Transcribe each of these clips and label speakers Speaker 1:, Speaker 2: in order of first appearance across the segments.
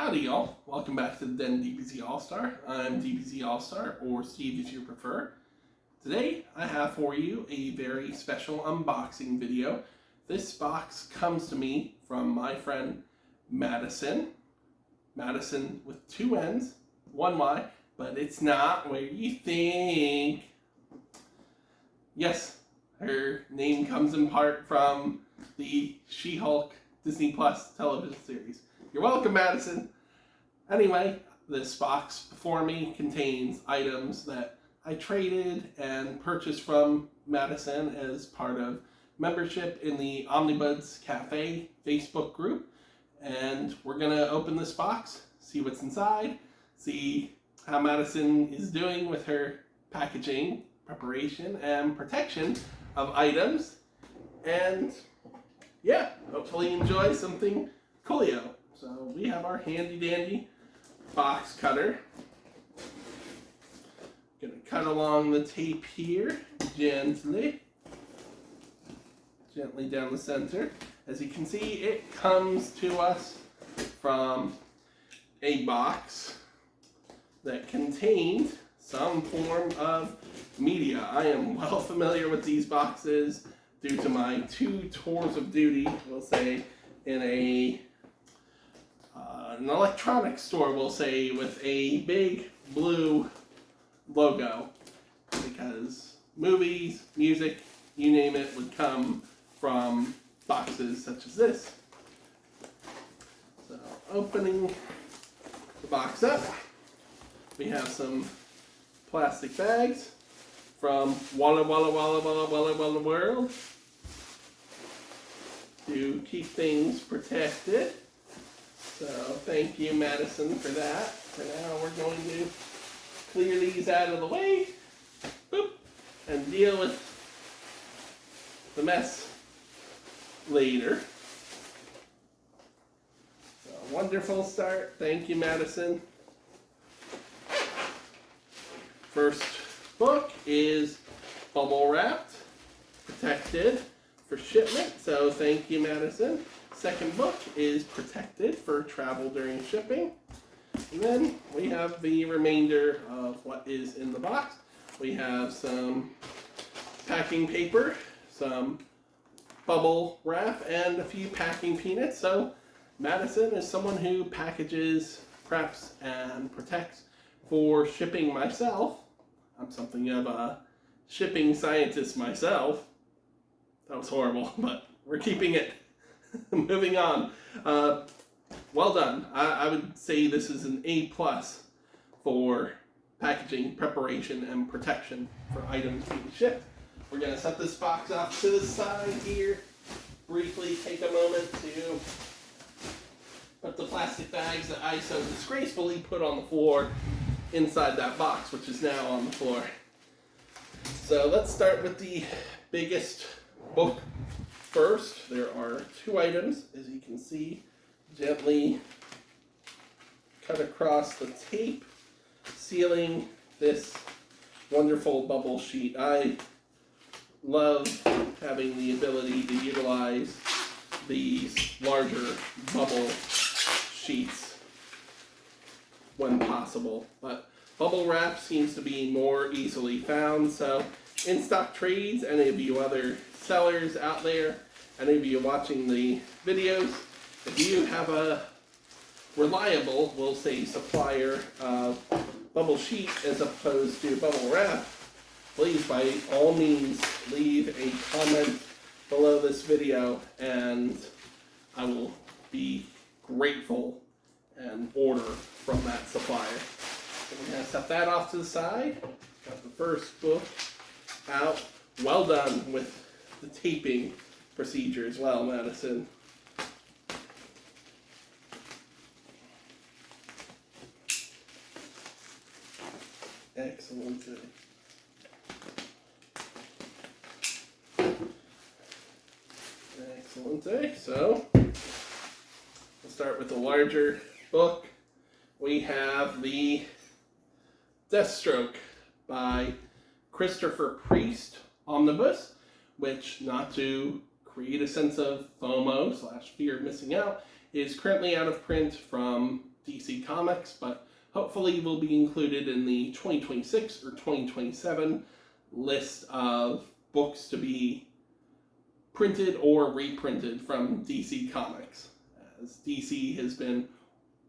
Speaker 1: Howdy y'all, welcome back to the Den of DBZALLSTAR. I'm DBZALLSTAR, or Steve if you prefer. Today I have for you a very special unboxing video. This box comes to me from my friend Madisynn. Madisynn with two N's, one Y, but it's not where you think. Yes, her name comes in part from the She-Hulk Disney Plus television series. You're welcome, Madisynn. Anyway, this box before me contains items that I traded and purchased from Madisynn as part of membership in the Omnibuds Cafè Facebook group. And we're going to open this box, see what's inside, see how Madisynn is doing with her packaging, preparation, and protection of items. And yeah, hopefully enjoy something coolio. So we have our handy dandy box cutter. Gonna cut along the tape here gently down the center. As you can see, it comes to us from a box that contained some form of media. I am well familiar with these boxes due to my 2 tours of duty, we'll say, in an electronics store, we'll say, with a big blue logo, because movies, music, you name it, would come from boxes such as this. So, opening the box up, we have some plastic bags from Walla Walla Walla Walla Walla Walla World to keep things protected. So thank you, Madisynn, for that. For now, we're going to clear these out of the way, boop, and deal with the mess later. So, wonderful start. Thank you, Madisynn. First book is bubble wrapped, protected for shipment. So thank you, Madisynn. Second book is protected for travel during shipping. And then we have the remainder of what is in the box. We have some packing paper, some bubble wrap, and a few packing peanuts. So Madisynn is someone who packages, preps, and protects for shipping myself. I'm something of a shipping scientist myself. That was horrible, but we're keeping it. Moving on. Well done. I would say this is an A+ for packaging, preparation, and protection for items being shipped. We're going to set this box off to the side here. Briefly take a moment to put the plastic bags that I so disgracefully put on the floor inside that box, which is now on the floor. So let's start with the biggest book first. There are 2 items, as you can see, gently cut across the tape, sealing this wonderful bubble sheet. I love having the ability to utilize these larger bubble sheets when possible, but bubble wrap seems to be more easily found. So in stock trades, any of you other sellers out there, any of you watching the videos, if you have a reliable, we'll say, supplier of bubble sheet as opposed to bubble wrap, please by all means leave a comment below this video and I will be grateful and order from that supplier. So we're going to set that off to the side. Got the first book out. Well done with the taping procedure as well, Madisynn. Excellent. Excellent. So, we'll start with the larger book. We have the Deathstroke by Christopher Priest Omnibus, which, not to create a sense of FOMO / fear of missing out, is currently out of print from DC Comics, but hopefully will be included in the 2026 or 2027 list of books to be printed or reprinted from DC Comics, as DC has been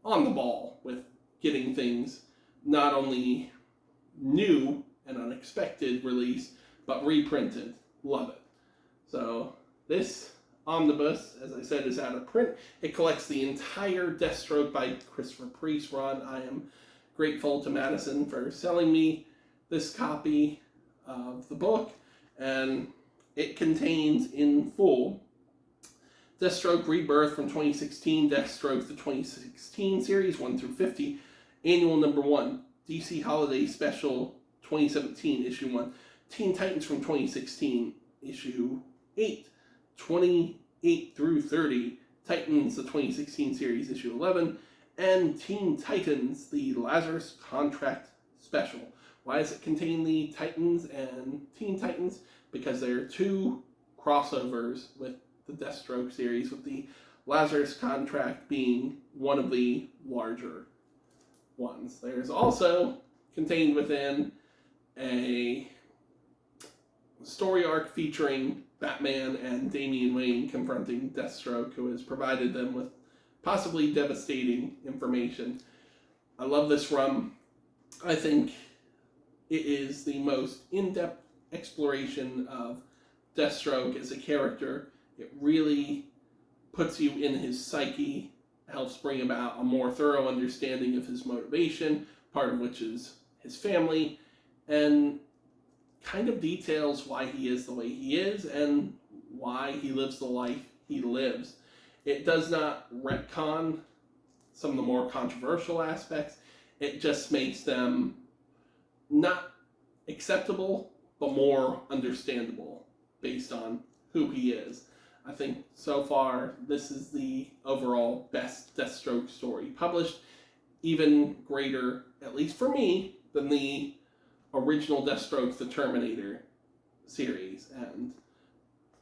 Speaker 1: on the ball with getting things not only new and unexpected release, but reprinted. Love it. So this omnibus, as I said, is out of print. It collects the entire Deathstroke by Christopher Priest run. I am grateful to Madisynn for selling me this copy of the book, and it contains in full Deathstroke Rebirth from 2016, Deathstroke the 2016 series 1 through 50, Annual Number 1, DC Holiday Special 2017 Issue 1, Teen Titans from 2016 Issue 8, 28 through 30, Titans the 2016 series Issue 11, and Teen Titans the Lazarus Contract Special. Why does it contain the Titans and Teen Titans? Because there are two crossovers with the Deathstroke series, with the Lazarus Contract being one of the larger ones. There's also contained within a story arc featuring Batman and Damian Wayne confronting Deathstroke, who has provided them with possibly devastating information. I love this run. I think it is the most in-depth exploration of Deathstroke as a character. It really puts you in his psyche, helps bring about a more thorough understanding of his motivation, part of which is his family, and kind of details why he is the way he is and why he lives the life he lives. It does not retcon some of the more controversial aspects. It just makes them not acceptable, but more understandable based on who he is. I think so far this is the overall best Deathstroke story published, even greater, at least for me, than the original Deathstroke the Terminator series, and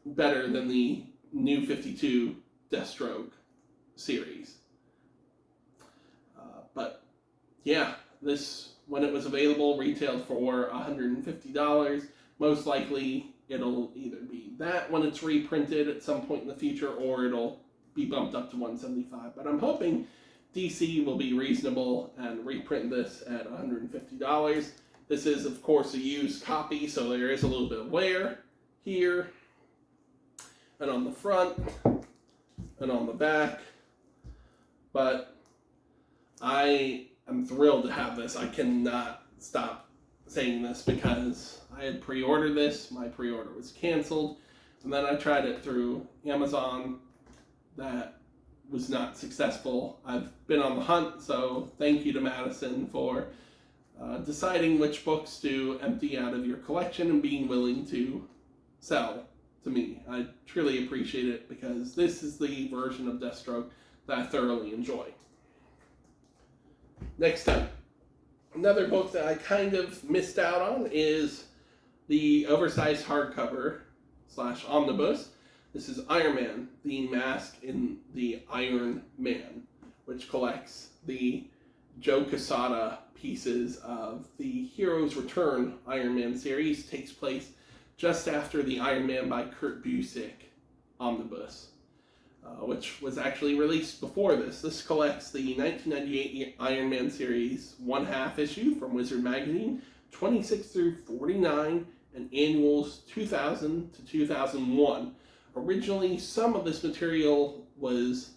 Speaker 1: better than the New 52 Deathstroke series. But yeah, this, when it was available, retailed for $150. Most likely it'll either be that when it's reprinted at some point in the future, or it'll be bumped up to $175. But I'm hoping DC will be reasonable and reprint this at $150. This is, of course, a used copy, so there is a little bit of wear here, and on the front, and on the back. But I am thrilled to have this. I cannot stop saying this because I had pre-ordered this. My pre-order was canceled, and then I tried it through Amazon. That was not successful. I've been on the hunt, so thank you to Madisynn for deciding which books to empty out of your collection and being willing to sell to me. I truly appreciate it, because this is the version of Deathstroke that I thoroughly enjoy. Next up, another book that I kind of missed out on is the oversized hardcover / omnibus. This is Iron Man, the Mask in the Iron Man, which collects the Joe Quesada pieces of the Heroes Return Iron Man series. Takes place just after the Iron Man by Kurt Busiek omnibus, which was actually released before this. This collects the 1998 Iron Man series 1/2 issue from Wizard Magazine, 26 through 49, and annuals 2000 to 2001. Originally, some of this material was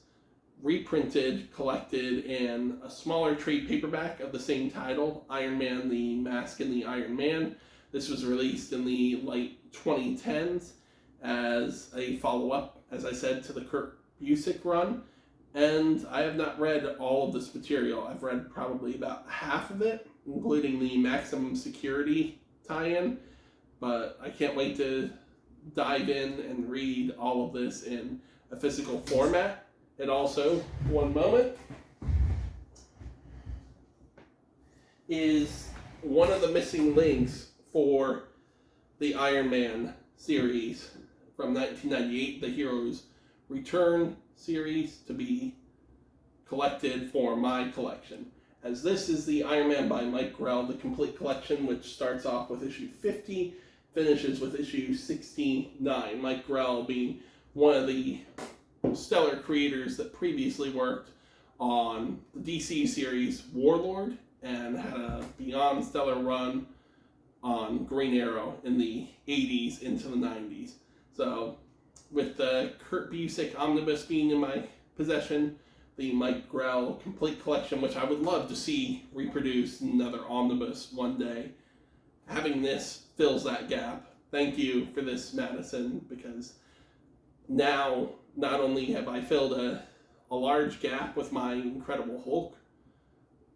Speaker 1: reprinted, collected in a smaller trade paperback of the same title, Iron Man, the Mask in the Iron Man. This was released in the late 2010s as a follow-up, as I said, to the Kurt Busiek run. And I have not read all of this material. I've read probably about half of it, including the Maximum Security tie-in. But I can't wait to dive in and read all of this in a physical format. And also, one moment, is one of the missing links for the Iron Man series from 1998, the Heroes Return series, to be collected for my collection. As this is the Iron Man by Mike Grell, the complete collection, which starts off with issue 50, finishes with issue 69. Mike Grell being one of the stellar creators that previously worked on the DC series Warlord and had a beyond stellar run on Green Arrow in the 80s into the 90s. So with the Kurt Busiek omnibus being in my possession, the Mike Grell complete collection, which I would love to see reproduced in another omnibus one day, having this fills that gap. Thank you for this, Madisynn, because now not only have I filled a large gap with my Incredible Hulk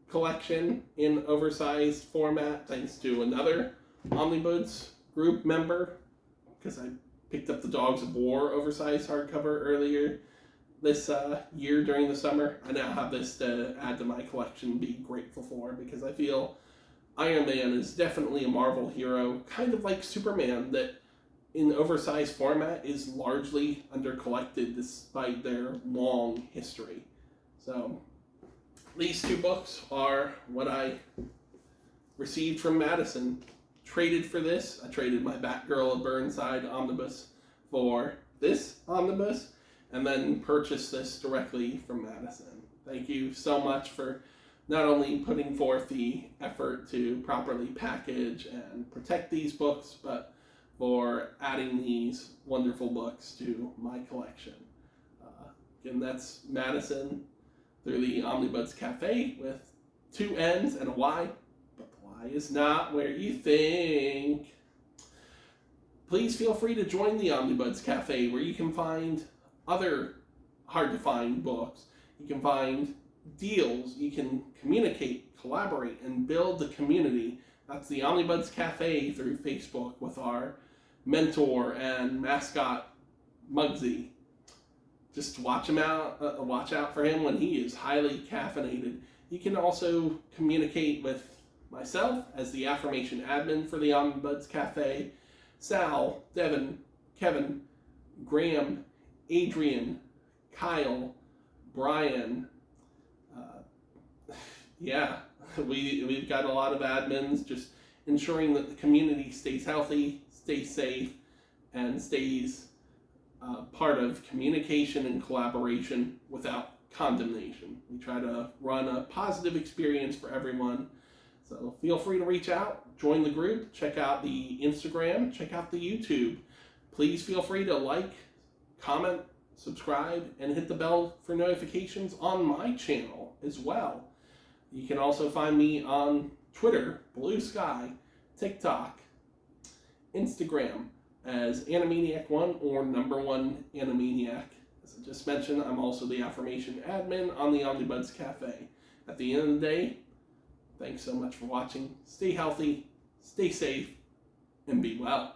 Speaker 1: collection in oversized format, thanks to another Omnibuds group member, because I picked up the Dogs of War oversized hardcover earlier this year during the summer. I now have this to add to my collection and be grateful for, because I feel Iron Man is definitely a Marvel hero, kind of like Superman, that in oversized format is largely undercollected despite their long history. So these two books are what I received from Madisynn. Traded for this. I traded my Batgirl of Burnside omnibus for this omnibus, and then purchased this directly from Madisynn. Thank you so much for not only putting forth the effort to properly package and protect these books, but for adding these wonderful books to my collection. Again, that's Madisynn through the Omnibuds Cafè with 2 N's and a Y, but the Y is not where you think. Please feel free to join the Omnibuds Cafè, where you can find other hard-to-find books. You can find deals. You can communicate, collaborate, and build the community. That's the Omnibuds Cafè through Facebook with our mentor and mascot, Muggsy. Just watch out for him when he is highly caffeinated. You can also communicate with myself as the affirmation admin for the Omnibuds Cafè, Sal, Devin, Kevin, Graham, Adrian, Kyle, Brian. We've got a lot of admins just ensuring that the community stays healthy, stays safe, and stays part of communication and collaboration without condemnation. We try to run a positive experience for everyone. So feel free to reach out, join the group, check out the Instagram, check out the YouTube. Please feel free to like, comment, subscribe, and hit the bell for notifications on my channel as well. You can also find me on Twitter, Blue Sky, TikTok, Instagram as Animaniac1 or #1 Animaniac. As I just mentioned, I'm also the affirmation admin on the Omnibuds Cafè. At the end of the day, thanks so much for watching. Stay healthy, stay safe, and be well.